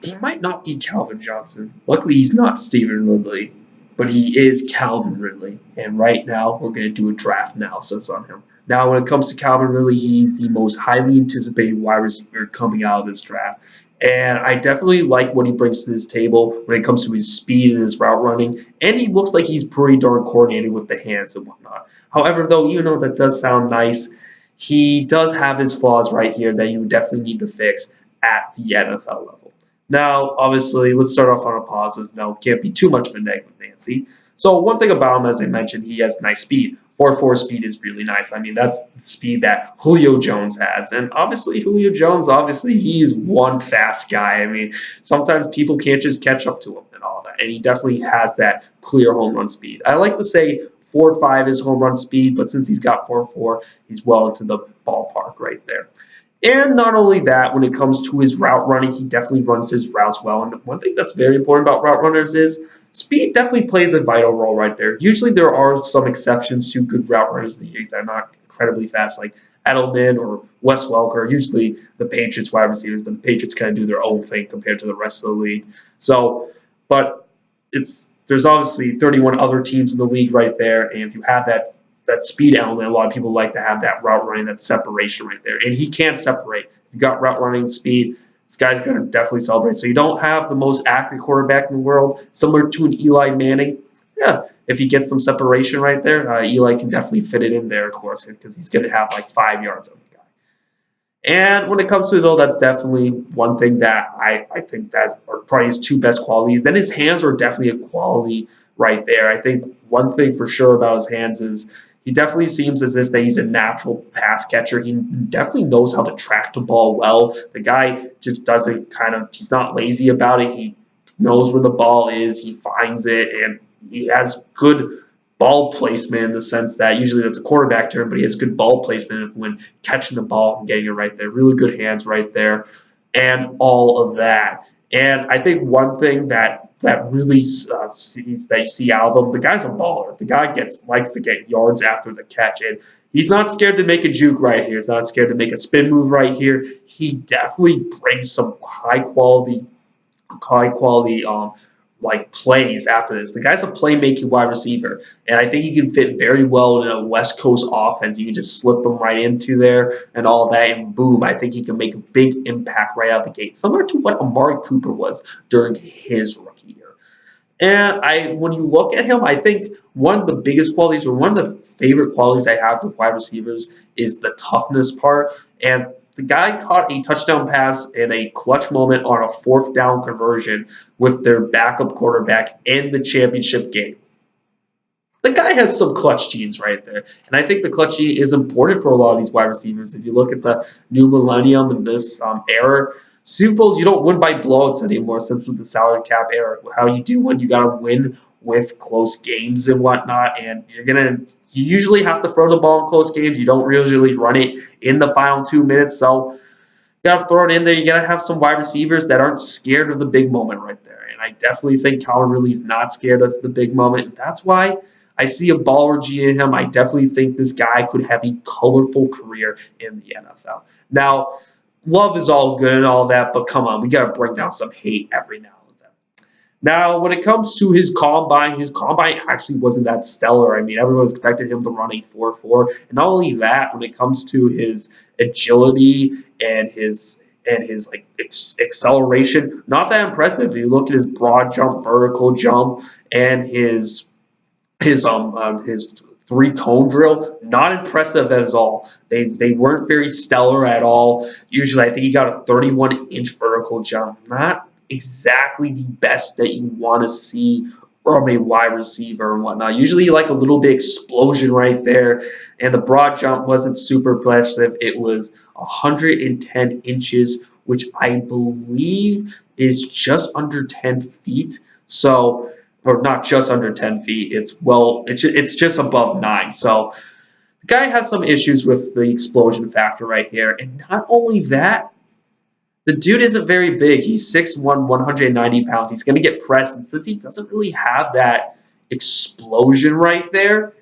he might not be Calvin Johnson. Luckily, he's not Stephen Ridley, but he is Calvin Ridley. And right now, we're going to do a draft analysis on him. Now, when it comes to Calvin Ridley, he's the most highly anticipated wide receiver coming out of this draft. And I definitely like what he brings to this table when it comes to his speed and his route running. And he looks like he's pretty darn coordinated with the hands and whatnot. However, though, even though that does sound nice, he does have his flaws right here that you definitely need to fix at the NFL level. Now, obviously, let's start off on a positive note. Can't be too much of a negative, Nancy. So one thing about him, as I mentioned, he has nice speed. 4.4 speed is really nice. I mean, that's the speed that Julio Jones has. And obviously, Julio Jones, he's one fast guy. I mean, sometimes people can't just catch up to him and all that. And he definitely has that clear home run speed. I like to say 4.5 is home run speed, but since he's got 4.4, he's well into the ballpark right there. And not only that, when it comes to his route running, he definitely runs his routes well. And one thing that's very important about route runners is speed definitely plays a vital role right there. Usually there are some exceptions to good route runners that are not incredibly fast, like Edelman or Wes Welker, usually the Patriots wide receivers, but the Patriots kind of do their own thing compared to the rest of the league. So, but there's obviously 31 other teams in the league right there, and if you have that speed element, a lot of people like to have that route running, that separation right there. And he can separate. If you got route running speed, this guy's going to definitely celebrate. So you don't have the most accurate quarterback in the world, similar to an Eli Manning. Yeah, if you get some separation right there, Eli can definitely fit it in there, of course, because he's going to have like 5 yards on the guy. And when it comes to it, though, that's definitely one thing that I think that are probably his two best qualities. Then his hands are definitely a quality right there. I think one thing for sure about his hands is he definitely seems as if that he's a natural pass catcher. He definitely knows how to track the ball well. The guy just doesn't he's not lazy about it. He knows where the ball is. He finds it, and he has good ball placement in the sense that usually that's a quarterback term, but he has good ball placement when catching the ball and getting it right there. Really good hands right there, and all of that. And I think one thing that really sees that you see out of him, the guy's a baller. The guy likes to get yards after the catch, and he's not scared to make a juke right here. He's not scared to make a spin move right here. He definitely brings some high quality like plays after this. The guy's a playmaking wide receiver, and I think he can fit very well in a West Coast offense. You can just slip him right into there and all that, and boom, I think he can make a big impact right out the gate, similar to what Amari Cooper was during his rookie year. And when you look at him, I think one of the biggest qualities, or one of the favorite qualities I have with wide receivers, is the toughness part. And the guy caught a touchdown pass in a clutch moment on a fourth down conversion with their backup quarterback in the championship game. The guy has some clutch genes right there. And I think the clutch gene is important for a lot of these wide receivers. If you look at the new millennium and this era, Super Bowls, you don't win by blowouts anymore, since with the salary cap era. How you do when you got to win with close games and whatnot, and you usually have to throw the ball in close games. You don't usually run it in the final 2 minutes, so you got to throw it in there. You got to have some wide receivers that aren't scared of the big moment right there, and I definitely think Calvin Ridley's not scared of the big moment, and that's why I see a baller gene in him. I definitely think this guy could have a colorful career in the NFL. Now, love is all good and all that, but come on, we got to bring down some hate every now and then. Now, when it comes to his combine actually wasn't that stellar. I mean, everyone expected him to run a 4.4, and not only that, when it comes to his agility and his acceleration, not that impressive. You look at his broad jump, vertical jump, and his three cone drill, not impressive at all. They weren't very stellar at all. Usually, I think he got a 31-inch vertical jump. Not exactly the best that you want to see from a wide receiver and whatnot. Usually, you like a little bit explosion right there. And the broad jump wasn't super impressive. It was 110 inches, which I believe is just under 10 feet. So, or not just under 10 feet. It's just above 9. So the guy has some issues with the explosion factor right here. And not only that, the dude isn't very big. He's 6'1", 190 pounds. He's going to get pressed. And since he doesn't really have that explosion right there,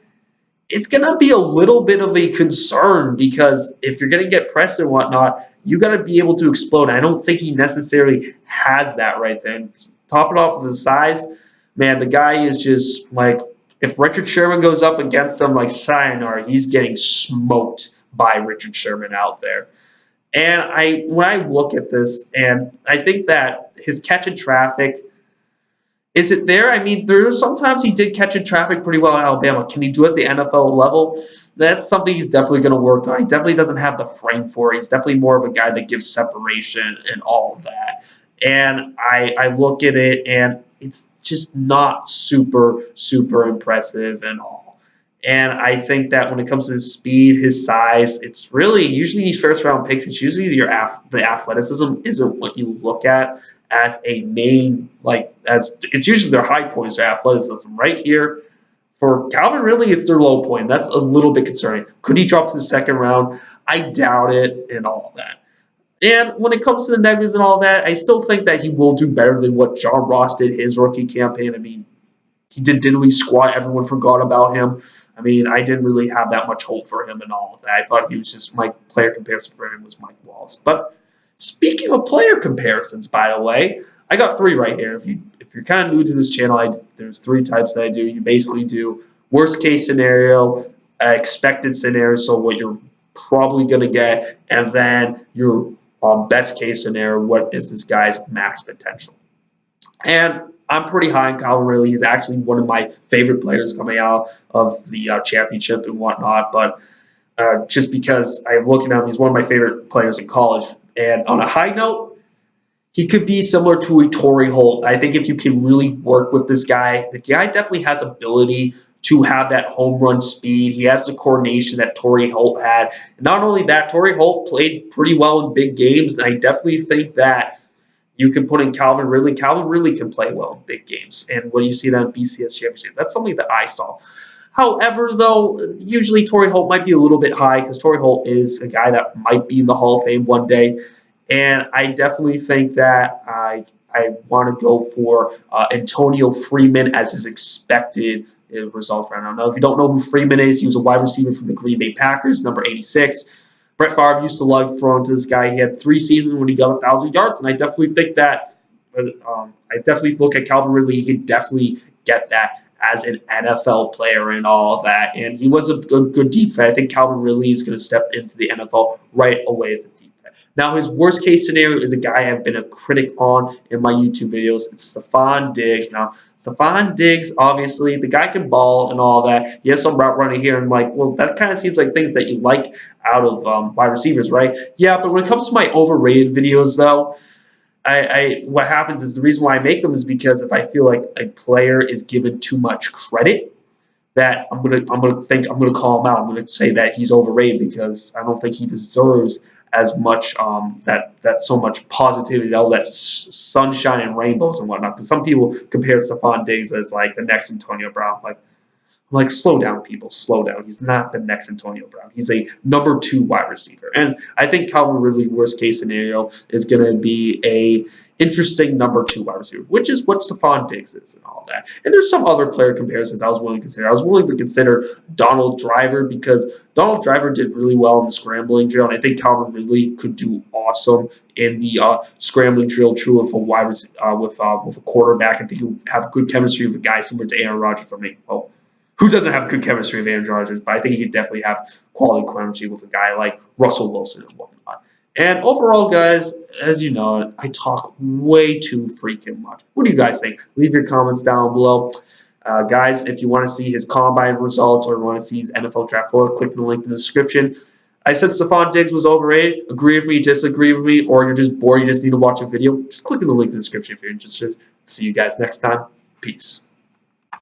it's going to be a little bit of a concern because if you're going to get pressed and whatnot, you got to be able to explode. I don't think he necessarily has that right there. And top it off with his size, man, the guy is just like, if Richard Sherman goes up against him like sayonara, he's getting smoked by Richard Sherman out there. And when I look at this, and I think that his catch in traffic, is it there? I mean, there's sometimes he did catch in traffic pretty well in Alabama. Can he do it at the NFL level? That's something he's definitely going to work on. He definitely doesn't have the frame for it. He's definitely more of a guy that gives separation and all of that. And I look at it, and it's just not super, super impressive and all. And I think that when it comes to his speed, his size, it's really usually these first round picks. It's usually the athleticism isn't what you look at as a main as it's usually their high points or athleticism. Right here for Calvin Ridley, it's their low point. That's a little bit concerning. Could he drop to the second round? I doubt it, and all of that. And when it comes to the negatives and all that, I still think that he will do better than what John Ross did his rookie campaign. I mean, he did diddly squat. Everyone forgot about him. I mean, I didn't really have that much hope for him and all of that. I thought he was just my player comparison for him was Mike Wallace. But speaking of player comparisons, by the way, I got 3 right here. If you're kind of new to this channel, there's 3 types that I do. You basically do worst case scenario, expected scenario, so what you're probably going to get, and then your best case scenario, what is this guy's max potential. And I'm pretty high on Calvin Ridley. He's actually one of my favorite players coming out of the championship and whatnot. But just because I'm looking at him, he's one of my favorite players in college. And on a high note, he could be similar to a Torrey Holt. I think if you can really work with this guy, the guy definitely has ability to have that home run speed. He has the coordination that Torrey Holt had. And not only that, Torrey Holt played pretty well in big games. And I definitely think that you can put in Calvin Ridley. Calvin Ridley can play well in big games. And when you see that in BCS championship, that's something that I saw. However, though, usually Torrey Holt might be a little bit high because Torrey Holt is a guy that might be in the Hall of Fame one day. And I definitely think that I want to go for Antonio Freeman as his expected results right now. Now, if you don't know who Freeman is, he was a wide receiver for the Green Bay Packers, number 86. Brett Favre used to love throwing to this guy. He had 3 seasons when he got 1,000 yards, and I definitely think that I definitely look at Calvin Ridley. He could definitely get that as an NFL player and all of that. And he was a good deep threat. I think Calvin Ridley is going to step into the NFL right away as a deep threat. Now, his worst case scenario is a guy I've been a critic on in my YouTube videos. It's Stefon Diggs. Now, Stefon Diggs, obviously, the guy can ball and all that. He has some route running here. And I'm like, well, that kind of seems like things that you like out of wide receivers, right? Yeah, but when it comes to my overrated videos, though, what happens is the reason why I make them is because if I feel like a player is given too much credit, that I'm gonna call him out. I'm gonna say that he's overrated because I don't think he deserves as much that so much positivity, all that sunshine and rainbows and whatnot. Because some people compare Stefon Diggs as like the next Antonio Brown. Like, slow down, people. Slow down. He's not the next Antonio Brown. He's a number 2 wide receiver. And I think Calvin Ridley, worst case scenario, is going to be a interesting number 2 wide receiver, which is what Stefon Diggs is and all that. And there's some other player comparisons I was willing to consider. I was willing to consider Donald Driver because Donald Driver did really well in the scrambling drill, and I think Calvin Ridley could do awesome in the scrambling drill too with a quarterback. I think he'll have good chemistry with guys similar to Aaron Rodgers. I mean, well, who doesn't have good chemistry with Aaron Rodgers? But I think he could definitely have quality chemistry with a guy like Russell Wilson and whatnot. And overall, guys, as you know, I talk way too freaking much. What do you guys think? Leave your comments down below. Guys, if you want to see his combine results or want to see his NFL draft board, click the link in the description. I said Stefon Diggs was overrated. Agree with me, disagree with me, or you're just bored, you just need to watch a video. Just click in the link in the description if you're interested. See you guys next time. Peace.